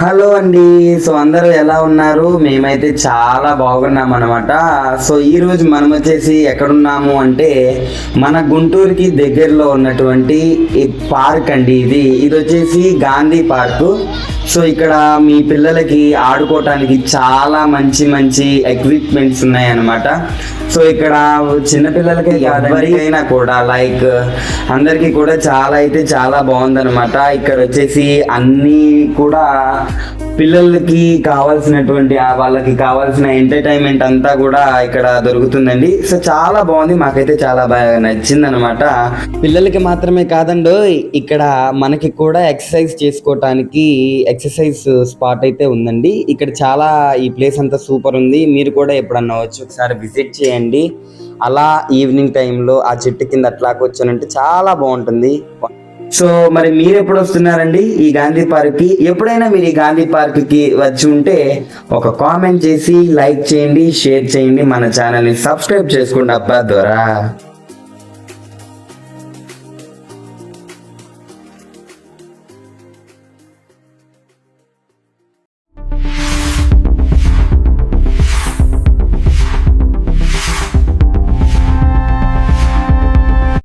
Hello అండి. So అందరూ ఎలా ఉన్నారు? మేమైతే చాలా బాగున్నాం అనమాట. సో ఈరోజు మనం వచ్చేసి ఎక్కడున్నాము అంటే మన గుంటూరుకి దగ్గరలో ఉన్నటువంటి ఈ పార్క్ అండి. ఇది వచ్చేసి గాంధీ పార్కు. సో ఇక్కడ మీ పిల్లలకి ఆడుకోవటానికి చాలా మంచి మంచి ఎక్విప్మెంట్స్ ఉన్నాయన్నమాట. సో ఇక్కడ చిన్నపిల్లలకి ఎవరికైనా కూడా లైక్ అందరికీ కూడా చాలా బాగుందన్నమాట. ఇక్కడ వచ్చేసి అన్నీ కూడా పిల్లలకి కావాల్సినటువంటి వాళ్ళకి కావాల్సిన ఎంటర్టైన్మెంట్ అంతా కూడా ఇక్కడ దొరుకుతుందండి. సో చాలా బాగుంది, మాకైతే చాలా బాగా నచ్చింది అనమాట. పిల్లలకి మాత్రమే కాదండి, ఇక్కడ మనకి కూడా ఎక్సర్సైజ్ చేసుకోవటానికి ఎక్సర్సైజ్ స్పాట్ అయితే ఉందండి. ఇక్కడ చాలా ఈ ప్లేస్ అంతా సూపర్ ఉంది. మీరు కూడా ఎప్పుడన్నా వచ్చి ఒకసారి విజిట్ చేయండి. అలా ఈవినింగ్ టైంలో ఆ చెట్టు కింద అట్లా కూర్చొని చాలా బాగుంటుంది. సో మరి మీరు ఎప్పుడు వస్తున్నారండి ఈ గాంధీ పార్క్ కి? ఎప్పుడైనా మీరు ఈ గాంధీ పార్క్ కి వచ్చి ఉంటే ఒక కామెంట్ చేసి లైక్ చేయండి, షేర్ చేయండి, మన ఛానల్ ని సబ్స్క్రైబ్ చేసుకోండి అబ్బా ద్వారా.